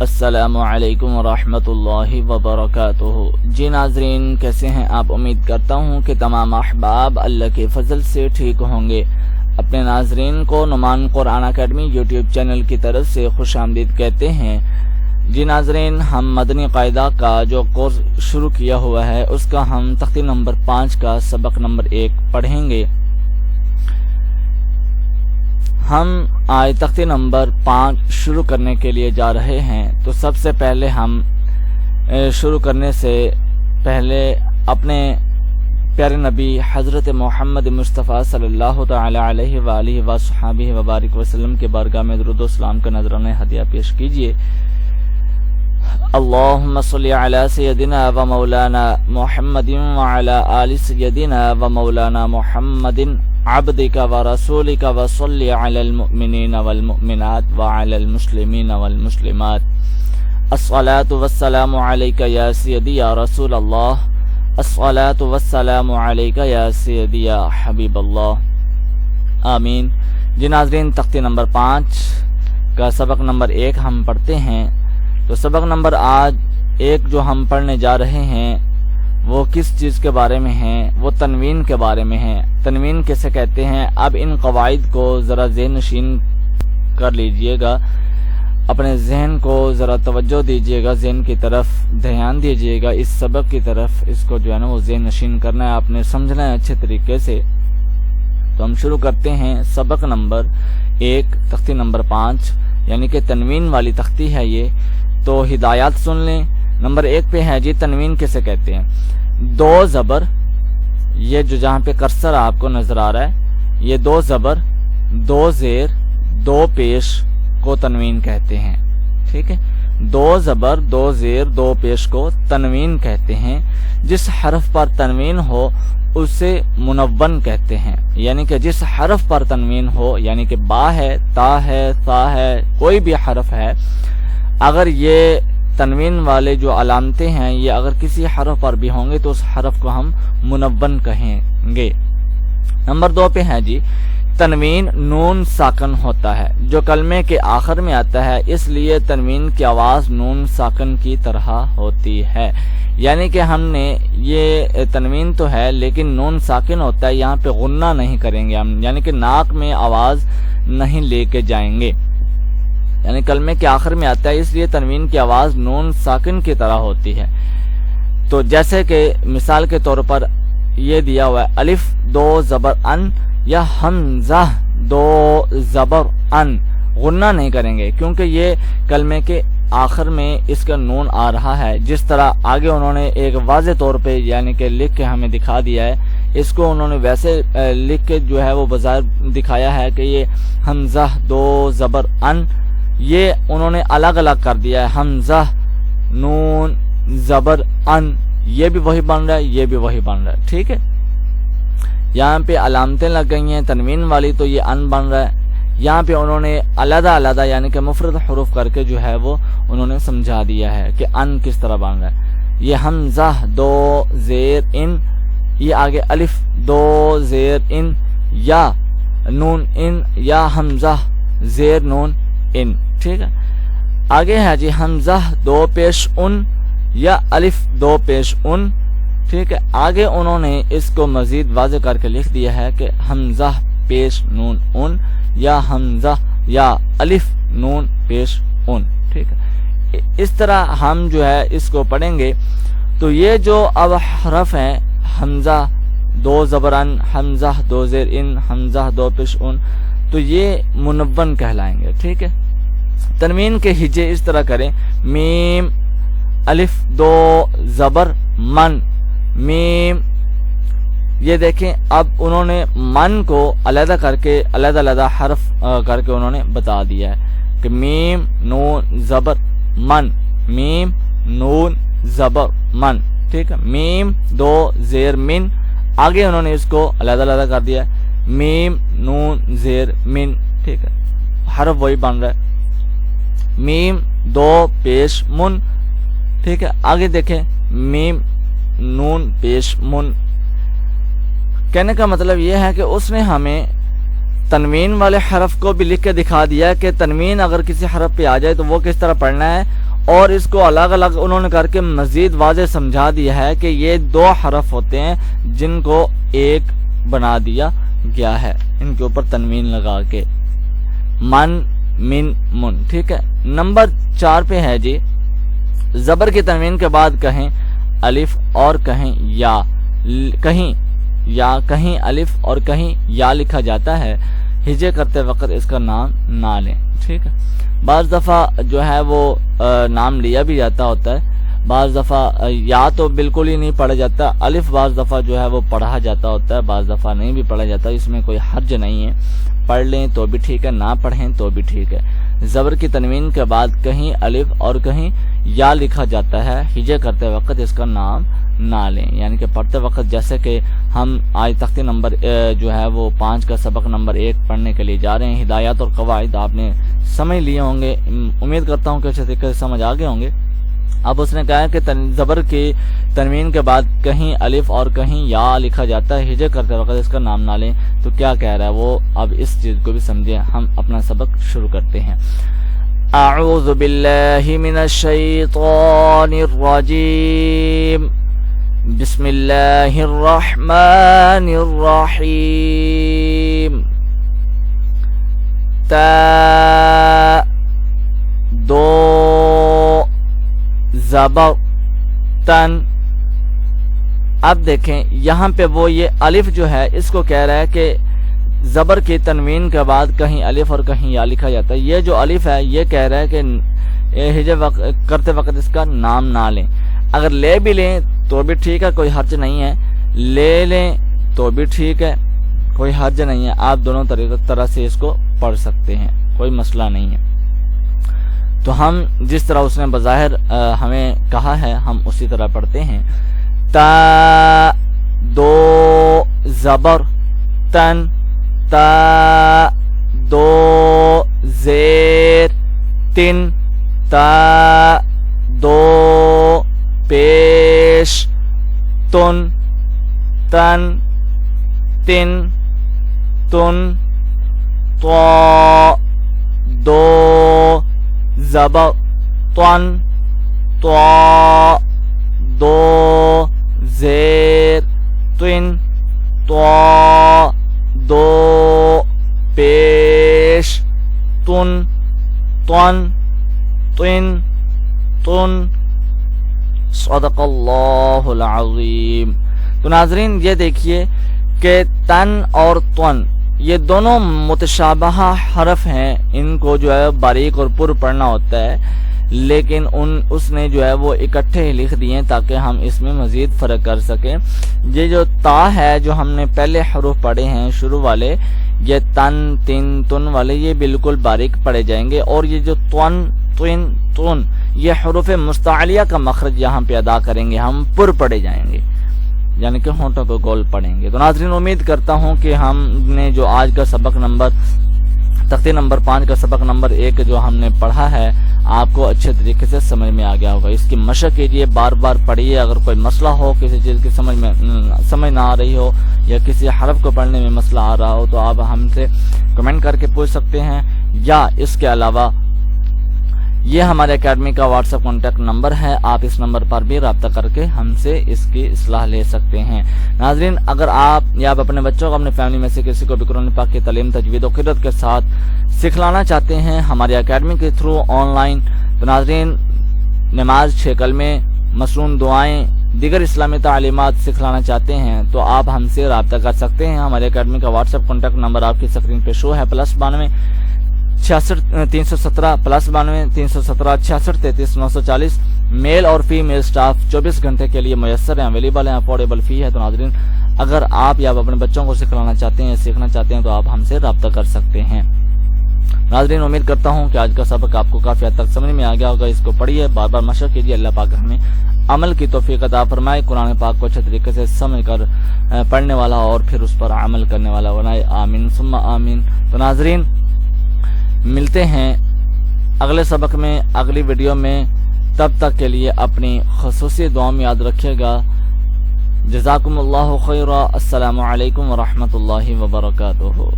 السلام علیکم ورحمۃ اللہ وبرکاتہ۔ جی ناظرین، کیسے ہیں آپ؟ امید کرتا ہوں کہ تمام احباب اللہ کے فضل سے ٹھیک ہوں گے۔ اپنے ناظرین کو نعمان قرآن اکیڈمی یوٹیوب چینل کی طرف سے خوش آمدید کہتے ہیں۔ جی ناظرین، ہم مدنی قاعدہ کا جو کورس شروع کیا ہوا ہے اس کا ہم تختی نمبر 5 کا سبق نمبر 1 پڑھیں گے۔ ہم آج تختی نمبر 5 شروع کرنے کے لیے جا رہے ہیں، تو سب سے پہلے ہم شروع کرنے سے پہلے اپنے پیارے نبی حضرت محمد مصطفیٰ صلی اللہ تعالی علیہ وآلہ وصحبہ وبارک وسلم کے بارگاہ میں درود و سلام کا نذرانہ ہدیہ پیش کیجیے۔ اللہم صلی علی سیدنا و مولانا محمد وعلی آل سیدنا و مولانا محمد عبدک و رسولک و صلی علی المؤمنین والمؤمنات وعلی المسلمین والمسلمات۔ الصلاة والسلام علیک یا سیدی یا رسول اللہ، الصلاة والسلام علیک یا سیدی یا حبیب اللہ، آمین۔ جی ناظرین، تختی نمبر 5 کا سبق نمبر 1 ہم پڑھتے ہیں۔ تو سبق نمبر آج 1 جو ہم پڑھنے جا رہے ہیں وہ کس چیز کے بارے میں ہیں؟ وہ تنوین کے بارے میں ہیں۔ تنوین کیسے کہتے ہیں؟ اب ان قواعد کو ذرا ذہن نشین کر لیجئے گا، اپنے ذہن کو ذرا توجہ دیجئے گا، ذہن کی طرف دھیان دیجئے گا، اس سبق کی طرف اس کو جو ہے نا وہ ذہن نشین کرنا ہے، آپ نے سمجھنا ہے اچھے طریقے سے۔ تو ہم شروع کرتے ہیں سبق نمبر 1 تختی نمبر 5، یعنی کہ تنوین والی تختی ہے یہ۔ تو ہدایات سن لیں۔ نمبر 1 پہ ہے جی تنوین کیسے کہتے ہیں؟ 2 زبر، یہ جو جہاں پہ کرسر آپ کو نظر آ رہا ہے، یہ 2 زبر 2 زیر 2 پیش کو تنوین کہتے ہیں، ٹھیک ہے؟ 2 زبر 2 زیر 2 پیش کو تنوین کہتے ہیں۔ جس حرف پر تنوین ہو اسے منون کہتے ہیں، یعنی کہ جس حرف پر تنوین ہو، یعنی کہ با ہے، تا ہے، ثا ہے، کوئی بھی حرف ہے، اگر یہ تنوین والے جو علامتیں ہیں یہ اگر کسی حرف پر بھی ہوں گے تو اس حرف کو ہم منون کہیں گے۔ نمبر 2 پہ ہے جی تنوین نون ساکن ہوتا ہے جو کلمے کے آخر میں آتا ہے، اس لیے تنوین کی آواز نون ساکن کی طرح ہوتی ہے، یعنی کہ ہم نے یہ تنوین تو ہے لیکن نون ساکن ہوتا ہے، یہاں پہ غنہ نہیں کریں گے ہم، یعنی کہ ناک میں آواز نہیں لے کے جائیں گے، یعنی کلمے کے آخر میں آتا ہے، اس لیے تنوین کی آواز نون ساکن کی طرح ہوتی ہے۔ تو جیسے کہ مثال کے طور پر یہ دیا ہوا ہے الف 2 زبر ان یا حمزہ 2 زبر ان، غنہ نہیں کریں گے کیونکہ یہ کلمے کے آخر میں اس کا نون آ رہا ہے۔ جس طرح آگے انہوں نے ایک واضح طور پہ یعنی کہ لکھ کے ہمیں دکھا دیا ہے، اس کو انہوں نے ویسے لکھ کے جو ہے وہ بظاہر دکھایا ہے کہ یہ حمزہ 2 زبر ان، یہ انہوں نے الگ الگ کر دیا ہے، حمزہ نون زبر ان، یہ بھی وہی بن رہا ہے، یہ بھی وہی بن رہا ہے، ٹھیک ہے؟ یہاں پہ علامتیں لگ گئی ہیں تنوین والی تو یہ ان بن رہا ہے، یہاں پہ انہوں نے علیحدہ علیحدہ یعنی کہ مفرد حروف کر کے جو ہے وہ انہوں نے سمجھا دیا ہے کہ ان کس طرح بن رہا ہے۔ یہ حمزہ 2 زیر ان، یہ آگے الف 2 زیر ان یا نون ان یا حمزہ زیر نون ان، ٹھیک ہے؟ آگے ہے جی حمزہ 2 پیش ان یا الف 2 پیش ان، ٹھیک ہے؟ آگے انہوں نے اس کو مزید واضح کر کے لکھ دیا ہے کہ حمزہ پیش نون ان یا حمزہ یا الف نون پیش ان، ٹھیک ہے؟ اس طرح ہم جو ہے اس کو پڑھیں گے۔ تو یہ جو اب حرف ہیں حمزہ 2 زبر ان، حمزہ 2 زیر ان، حمزہ 2 پیش ان، تو یہ منون کہلائیں گے، ٹھیک ہے؟ تنوین کے ہجے اس طرح کریں، میم الف 2 زبر من، میم، یہ دیکھیں اب انہوں نے من کو علیحدہ کر کے علیحدہ علیحدہ حرف کر کے انہوں نے بتا دیا ہے کہ میم نون زبر من، میم نون زبر من، ٹھیک ہے؟ میم 2 زیر من، آگے انہوں نے اس کو علیحدہ علیحدہ کر دیا ہے، میم نون زیر من، ٹھیک ہے؟ حرف وہی بن رہا ہے، میم 2 پیش من، ٹھیک ہے؟ آگے دیکھیں میم نون پیش من، کہنے کا مطلب یہ ہے کہ اس نے ہمیں تنوین والے حرف کو بھی لکھ کے دکھا دیا کہ تنوین اگر کسی حرف پہ آ جائے تو وہ کس طرح پڑھنا ہے، اور اس کو الگ الگ انہوں نے کر کے مزید واضح سمجھا دیا ہے کہ یہ 2 حرف ہوتے ہیں جن کو ایک بنا دیا گیا ہے ان کے اوپر تنوین لگا کے، من، من، من، ٹھیک ہے۔ نمبر 4 پہ ہے جی، زبر کی تنوین کے بعد کہیں الف اور کہیں یا، کہیں الف اور کہیں یا لکھا جاتا ہے، ہجے کرتے وقت اس کا نام نہ لیں، ٹھیک ہے۔ بعض دفعہ جو ہے وہ نام لیا بھی جاتا ہوتا ہے، بعض دفعہ یا تو بالکل ہی نہیں پڑھا جاتا، الف بعض دفعہ جو ہے وہ پڑھا جاتا ہوتا ہے، بعض دفعہ نہیں بھی پڑھا جاتا، اس میں کوئی حرج نہیں ہے، پڑھ لیں تو بھی ٹھیک ہے، نہ پڑھیں تو بھی ٹھیک ہے۔ زبر کی تنوین کے بعد کہیں الف اور کہیں یا لکھا جاتا ہے، ہجے کرتے وقت اس کا نام نہ لیں، یعنی کہ پڑھتے وقت جیسے کہ ہم آج تختی نمبر جو ہے وہ 5 کا سبق نمبر 1 پڑھنے کے لیے جا رہے ہیں۔ ہدایات اور قواعد آپ نے سمجھ لیے ہوں گے، امید کرتا ہوں کہ اچھے طریقے سے سمجھ آگے ہوں گے۔ اب اس نے کہا ہے کہ زبر کی تنوین کے بعد کہیں الف اور کہیں یا لکھا جاتا ہے، ہجے کرتے وقت اس کا نام نہ لیں، تو کیا کہہ رہا ہے وہ، اب اس چیز کو بھی سمجھیں۔ ہم اپنا سبق شروع کرتے ہیں۔ اعوذ باللہ من الشیطان الرجیم، بسم اللہ الرحمن الرحیم۔ تا، 2 زبر، تن۔ اب دیکھیں یہاں پہ وہ یہ الف جو ہے اس کو کہہ رہا ہے کہ زبر کی تنوین کے بعد کہیں الف اور کہیں یا لکھا جاتا ہے، یہ جو الف ہے یہ کہہ رہا ہے کہ ہجے کرتے وقت اس کا نام نہ لیں، اگر لے بھی لیں تو بھی ٹھیک ہے، کوئی حرج نہیں ہے، لے لیں تو بھی ٹھیک ہے، کوئی حرج نہیں ہے، آپ دونوں طرح سے اس کو پڑھ سکتے ہیں، کوئی مسئلہ نہیں ہے۔ تو ہم جس طرح اس نے بظاہر ہمیں کہا ہے ہم اسی طرح پڑھتے ہیں۔ تا، 2 زبر، تن، تا، 2 زیر، تن، تا، 2 پیش، تن، تن، تن، تن، طا، 2 زبر، طن، طا، 2 زیر، تن، طا، 2 پیش، تن، طن، تن، تن۔ صدق اللہ العظیم۔ تو ناظرین یہ دیکھیے کہ تن اور طن یہ دونوں متشابہ حرف ہیں، ان کو جو ہے باریک اور پر پڑھنا ہوتا ہے، لیکن اس نے جو ہے وہ اکٹھے لکھ دیے تاکہ ہم اس میں مزید فرق کر سکیں۔ یہ جو تا ہے جو ہم نے پہلے حروف پڑھے ہیں شروع والے، یہ تن، تن، تن والے یہ بالکل باریک پڑھے جائیں گے، اور یہ جو طن، تن، تن یہ حروف مستعلیہ کا مخرج یہاں پہ ادا کریں گے، ہم پر پڑھے جائیں گے، یعنی کہ ہونٹوں کو گول پڑھیں گے۔ تو ناظرین امید کرتا ہوں کہ ہم نے جو آج کا سبق نمبر تختی نمبر 5 کا سبق نمبر 1 جو ہم نے پڑھا ہے آپ کو اچھے طریقے سے سمجھ میں آ گیا ہوگا۔ اس کی مشق کیجیے، بار بار پڑھیے، اگر کوئی مسئلہ ہو، کسی چیز کی سمجھ نہ آ رہی ہو یا کسی حرف کو پڑھنے میں مسئلہ آ رہا ہو تو آپ ہم سے کمنٹ کر کے پوچھ سکتے ہیں، یا اس کے علاوہ یہ ہمارے اکیڈمی کا واٹس ایپ کانٹیکٹ نمبر ہے، آپ اس نمبر پر بھی رابطہ کر کے ہم سے اس کی اصلاح لے سکتے ہیں۔ ناظرین اگر آپ یا آپ اپنے بچوں کو، اپنے فیملی میں سے کسی کو بھی قرآن پاک کی تعلیم تجوید و قرأت کے ساتھ سکھلانا چاہتے ہیں ہماری اکیڈمی کے تھرو آن لائن، تو ناظرین نماز، 6 کلمے، مصنون دعائیں، دیگر اسلامی تعلیمات سکھلانا چاہتے ہیں تو آپ ہم سے رابطہ کر سکتے ہیں۔ ہمارے اکیڈمی کا واٹس ایپ کانٹیکٹ نمبر آپ کی اسکرین پہ شو ہے، +92 66 317 +92 317 66 33 940۔ میل اور فیمیل سٹاف 24 گھنٹے کے لیے میسر ہیں، اویلیبل ہیں، افورڈیبل فی ہے۔ تو ناظرین اگر آپ یا اپنے بچوں کو سکھلانا چاہتے ہیں، سیکھنا چاہتے ہیں تو آپ ہم سے رابطہ کر سکتے ہیں۔ ناظرین امید کرتا ہوں کہ آج کا سبق آپ کو کافی حد تک سمجھ میں آ گیا ہوگا، اس کو پڑھیے، بار بار مشق کیجیے، اللہ پاک ہمیں عمل کی توفیق عطا فرمائے، قرآن پاک کو اچھے طریقے سے سمجھ کر پڑھنے والا اور پھر اس پر عمل کرنے والا بنائے، آمین ثم آمین۔ تو ناظرین ملتے ہیں اگلے سبق میں، اگلی ویڈیو میں، تب تک کے لیے اپنی خصوصی دعا میں یاد رکھیے گا۔ جزاکم اللہ خیرا، السلام علیکم ورحمۃ اللہ وبرکاتہ۔